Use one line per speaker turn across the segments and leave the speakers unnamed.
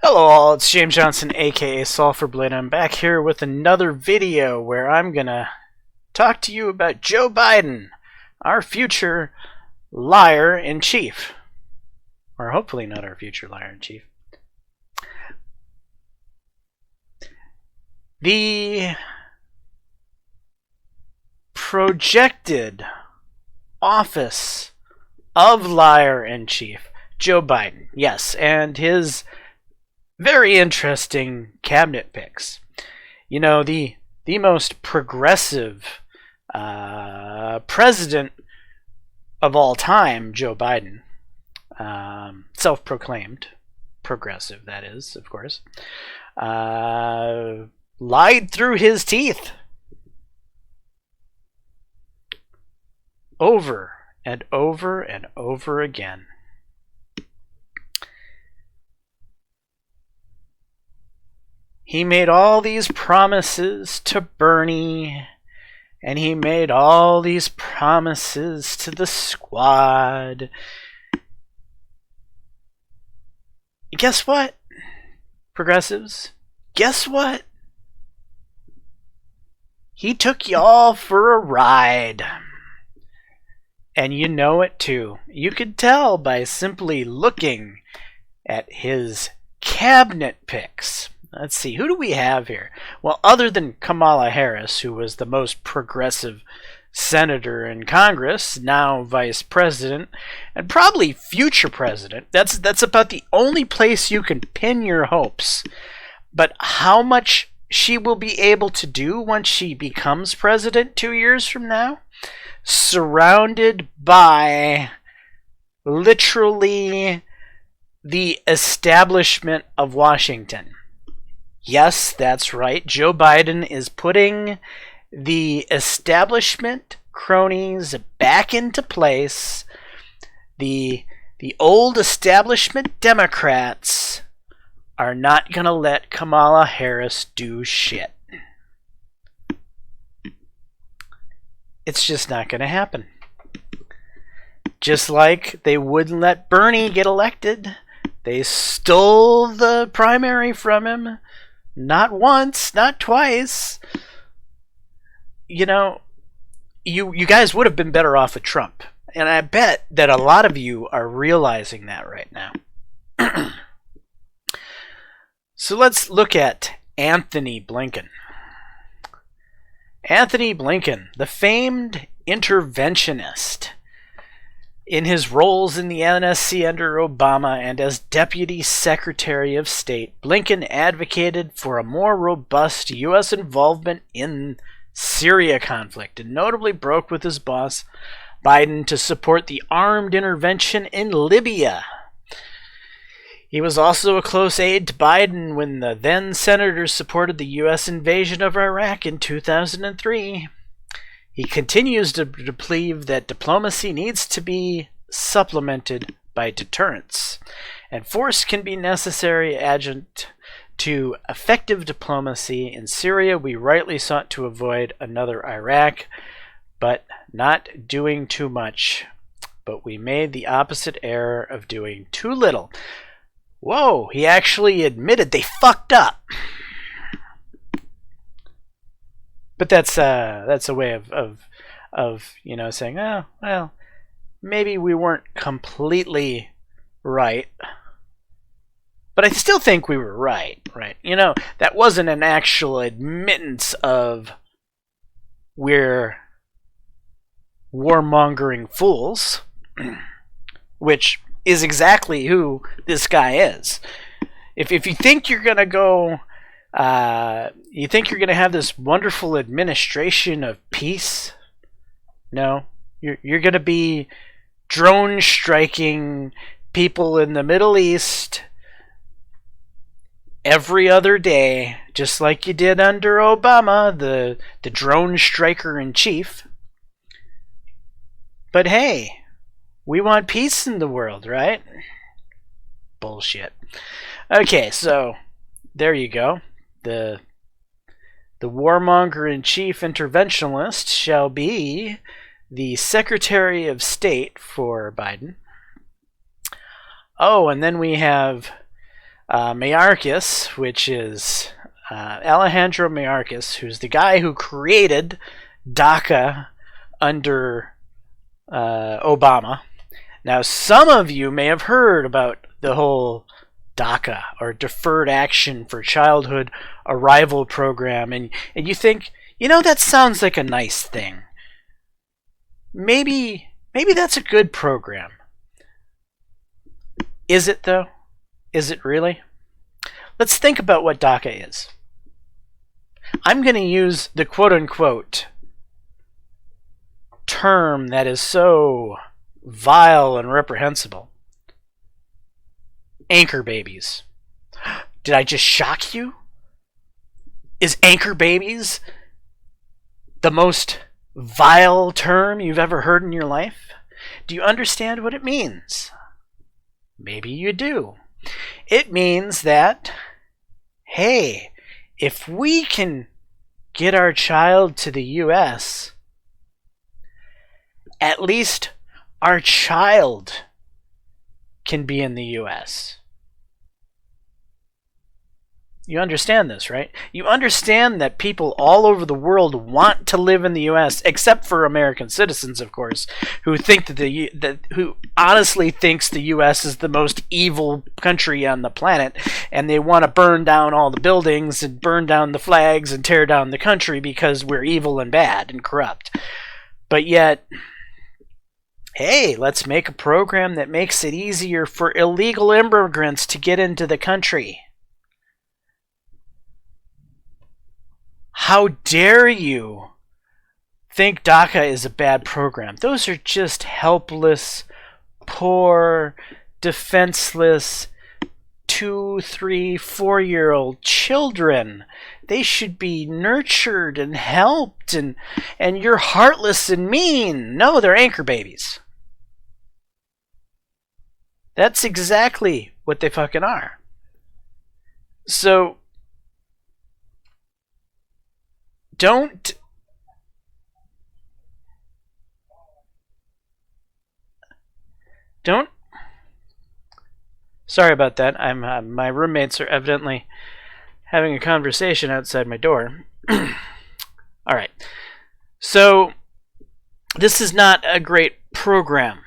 Hello all, it's James Johnson, aka Sulfur Blade. I'm back here with another video where I'm gonna talk to you about Joe Biden, our future liar-in-chief. Or hopefully not our future liar-in-chief. The projected office of liar-in-chief, Joe Biden, yes, and his very interesting cabinet picks. You know, the most progressive president of all time, Joe Biden, self-proclaimed progressive, that is, of course, lied through his teeth over and over and over again. He made all these promises to Bernie, and he made all these promises to the squad. Guess what, progressives? Guess what? He took y'all for a ride. And you know it too. You could tell by simply looking at his cabinet picks. Let's see, who do we have here? Well, other than Kamala Harris, who was the most progressive senator in Congress, now vice president, and probably future president. That's about the only place you can pin your hopes. But how much she will be able to do once she becomes president 2 years from now? Surrounded by literally the establishment of Washington. Yes, that's right. Joe Biden is putting the establishment cronies back into place. The old establishment Democrats are not going to let Kamala Harris do shit. It's just not going to happen. Just like they wouldn't let Bernie get elected. They stole the primary from him. Not once, not twice. You know, you guys would have been better off with Trump. And I bet that a lot of you are realizing that right now. So let's look at Anthony Blinken. Anthony Blinken, the famed interventionist. In his roles in the NSC under Obama and as Deputy Secretary of State, Blinken advocated for a more robust U.S. involvement in Syria conflict and notably broke with his boss, Biden, to support the armed intervention in Libya. He was also a close aide to Biden when the then senators supported the U.S. invasion of Iraq in 2003. He continues to believe that diplomacy needs to be supplemented by deterrence, and force can be necessary adjunct to effective diplomacy. In Syria, we rightly sought to avoid another Iraq, but not doing too much. But we made the opposite error of doing too little. Whoa, he actually admitted they fucked up. But that's a way of you know, saying, oh, well, maybe we weren't completely right, but I still think we were right. You know, that wasn't an actual admittance of we're warmongering fools, which is exactly who this guy is. If you think you're gonna go. You think you're going to have this wonderful administration of peace? No. You're going to be drone striking people in the Middle East every other day, just like you did under Obama, the drone striker in chief. But hey, we want peace in the world, right? Bullshit. Okay, so there you go. The warmonger-in-chief interventionist shall be the Secretary of State for Biden. Oh, and then we have Mayorkas, which is Alejandro Mayorkas, who's the guy who created DACA under Obama. Now, some of you may have heard about the whole DACA, or Deferred Action for Childhood Arrival Program, and you think, that sounds like a nice thing. Maybe that's a good program. Is it, though? Is it really? Let's think about what DACA is. I'm going to use the quote-unquote term that is so vile and reprehensible. Anchor babies. Did I just shock you? Is anchor babies the most vile term you've ever heard in your life? Do you understand what it means? Maybe you do. It means that, hey, if we can get our child to the U.S., at least our child can be in the U.S. You understand this, right? You understand that people all over the world want to live in the U.S., except for American citizens, of course, who think who honestly thinks the U.S. is the most evil country on the planet, and they want to burn down all the buildings and burn down the flags and tear down the country because we're evil and bad and corrupt. But yet, hey, let's make a program that makes it easier for illegal immigrants to get into the country. How dare you think DACA is a bad program? Those are just helpless, poor, defenseless 2, 3, 4-year-old children. They should be nurtured and helped, and you're heartless and mean. No, they're anchor babies. That's exactly what they fucking are. So, don't sorry about that. My roommates are evidently having a conversation outside my door. All right. So this is not a great program.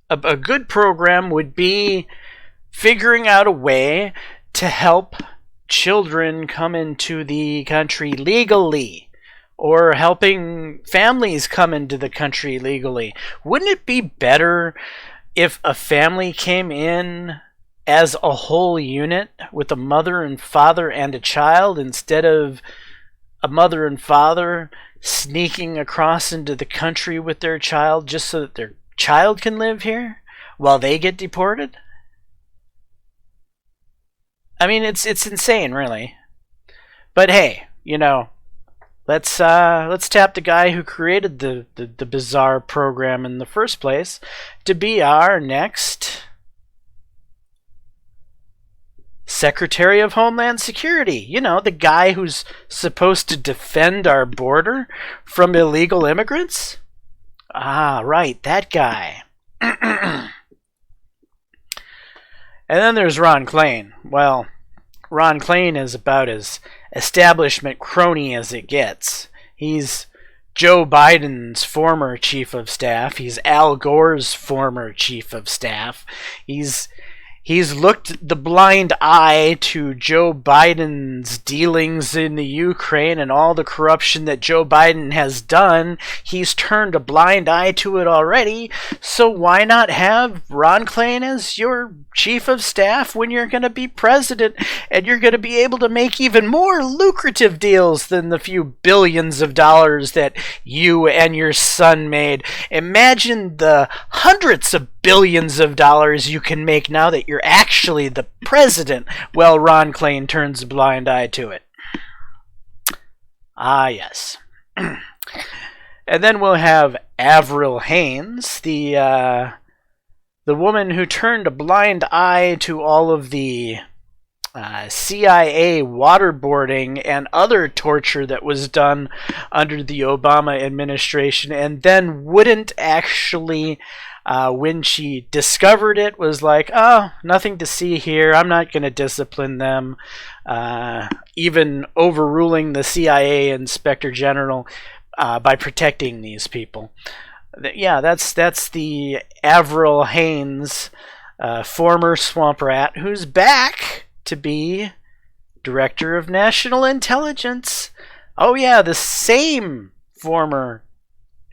A good program would be figuring out a way to help children come into the country legally, or helping families come into the country legally. Wouldn't it be better if a family came in as a whole unit with a mother and father and a child, instead of a mother and father sneaking across into the country with their child just so that their child can live here while they get deported? I mean, it's insane, really. But hey, let's tap the guy who created the bizarre program in the first place to be our next Secretary of Homeland Security. The guy who's supposed to defend our border from illegal immigrants. Ah, right, that guy. And then there's Ron Klain. Well, Ron Klain is about as establishment crony as it gets. He's Joe Biden's former chief of staff. He's Al Gore's former chief of staff. He's looked the blind eye to Joe Biden's dealings in the Ukraine and all the corruption that Joe Biden has done. He's turned a blind eye to it already. So why not have Ron Klain as your chief of staff when you're going to be president, and you're going to be able to make even more lucrative deals than the few billions of dollars that you and your son made? Imagine the hundreds of billions of dollars you can make now that you're actually the president. Well, Ron Klain turns a blind eye to it. Ah, yes. And then we'll have Avril Haines, the woman who turned a blind eye to all of the CIA waterboarding and other torture that was done under the Obama administration, and then wouldn't actually when she discovered it, was like, oh, nothing to see here. I'm not going to discipline them. Even overruling the CIA Inspector General by protecting these people. Yeah, that's the Avril Haines, former swamp rat, who's back to be Director of National Intelligence. Oh yeah, the same former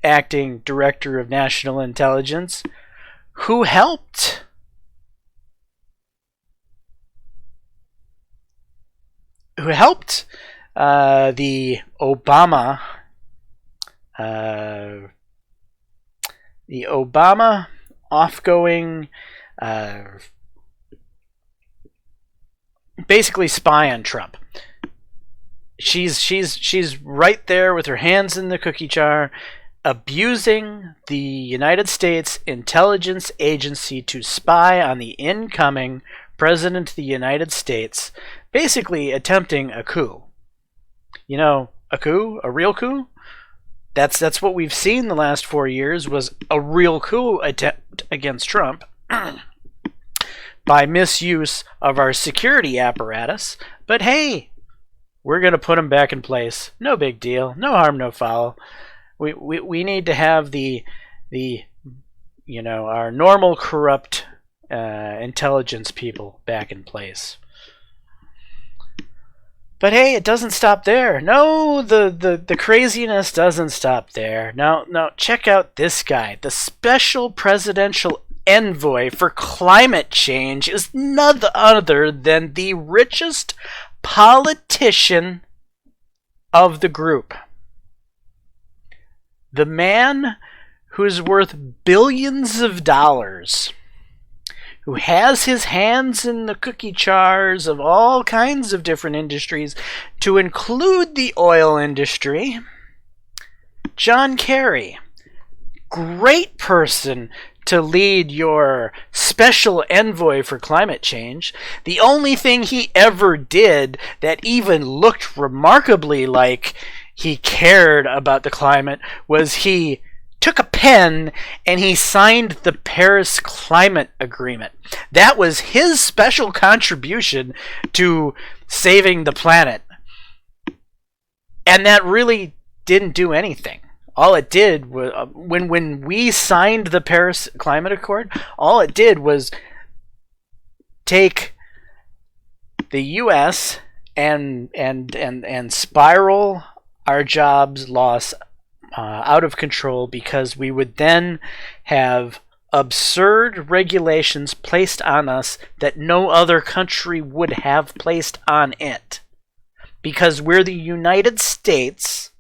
acting Director of National Intelligence who helped the Obama off-going, basically spy on Trump. She's right there with her hands in the cookie jar, abusing the United States intelligence agency to spy on the incoming president of the United States, basically attempting a coup. You know, a coup, a real coup. That's what we've seen the last 4 years, was a real coup attempt against Trump by misuse of our security apparatus. But hey, we're going to put him back in place. No big deal. No harm, no foul. We need to have the our normal corrupt intelligence people back in place. But hey, it doesn't stop there. No, the craziness doesn't stop there. Now, check out this guy. The Special Presidential Envoy for Climate Change is none other than the richest politician of the group. The man who's worth billions of dollars, who has his hands in the cookie jars of all kinds of different industries, to include the oil industry. John Kerry, great person to lead your special envoy for climate change. The only thing he ever did that even looked remarkably like he cared about the climate was he took a pen and he signed the Paris Climate Agreement. That was his special contribution to saving the planet. And that really didn't do anything. All it did was, when we signed the Paris Climate Accord, all it did was take the U.S. and spiral our jobs loss out of control, because we would then have absurd regulations placed on us that no other country would have placed on it. Because we're the United States,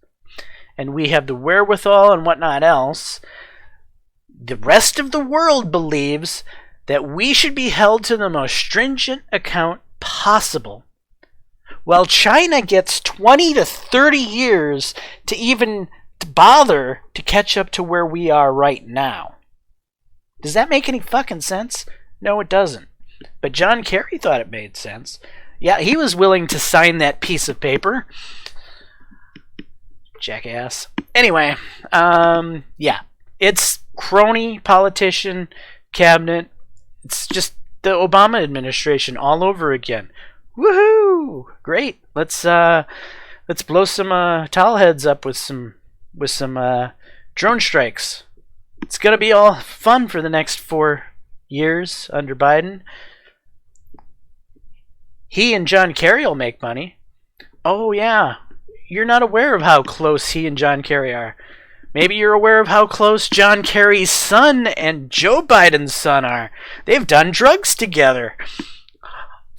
and we have the wherewithal and whatnot else, the rest of the world believes that we should be held to the most stringent account possible. While China gets 20 to 30 years to even bother to catch up to where we are right now. Does that make any fucking sense? No, it doesn't. But John Kerry thought it made sense. Yeah, he was willing to sign that piece of paper. Jackass. Anyway, yeah, it's crony politician cabinet. It's just the Obama administration all over again. Woohoo! Great. Let's blow some towel heads up with some drone strikes. It's gonna be all fun for the next 4 years under Biden. He and John Kerry will make money. Oh yeah, you're not aware of how close he and John Kerry are. Maybe you're aware of how close John Kerry's son and Joe Biden's son are. They've done drugs together.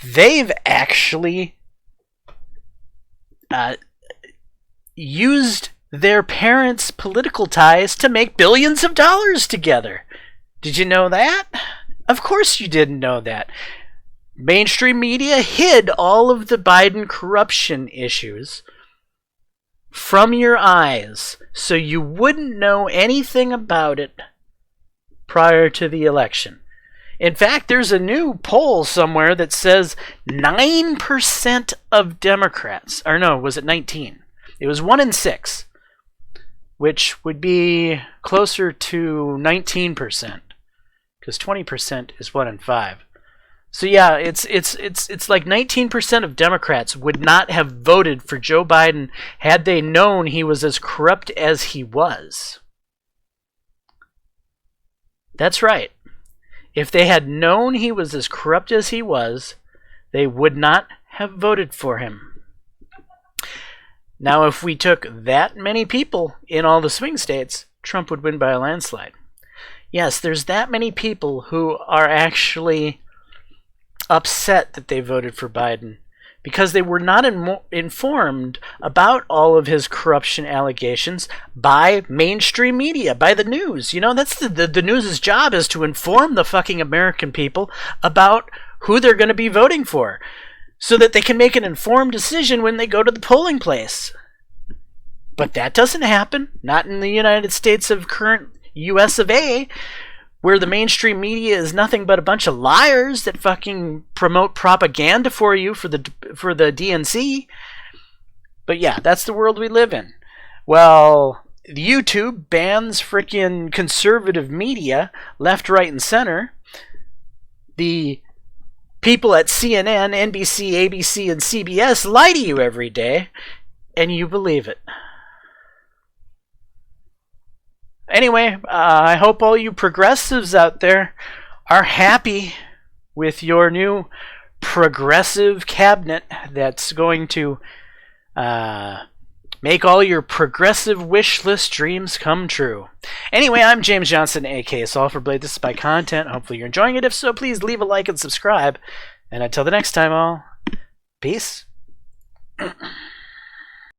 They've actually used their parents' political ties to make billions of dollars together. Did you know that? Of course you didn't know that. Mainstream media hid all of the Biden corruption issues from your eyes so you wouldn't know anything about it prior to the election. In fact, there's a new poll somewhere that says 9% of Democrats, or no, was it 19? It was 1 in 6, which would be closer to 19%. because 20% is 1 in 5. So yeah, it's like 19% of Democrats would not have voted for Joe Biden had they known he was as corrupt as he was. That's right. If they had known he was as corrupt as he was, they would not have voted for him. Now, if we took that many people in all the swing states, Trump would win by a landslide. Yes, there's that many people who are actually upset that they voted for Biden because they were not informed about all of his corruption allegations by mainstream media, by the news. You know, that's the news's job, is to inform the fucking American people about who they're going to be voting for so that they can make an informed decision when they go to the polling place. But that doesn't happen. Not in the United States of current US of A, where the mainstream media is nothing but a bunch of liars that fucking promote propaganda for you for the DNC. But yeah, that's the world we live in. Well, YouTube bans freaking conservative media left, right, and center. The people at CNN, NBC, ABC, and CBS lie to you every day, and you believe it. Anyway, I hope all you progressives out there are happy with your new progressive cabinet that's going to make all your progressive wish list dreams come true. Anyway, I'm James Johnson, aka Sulfurblade. This is my content. Hopefully you're enjoying it. If so, please leave a like and subscribe. And until the next time, all, peace.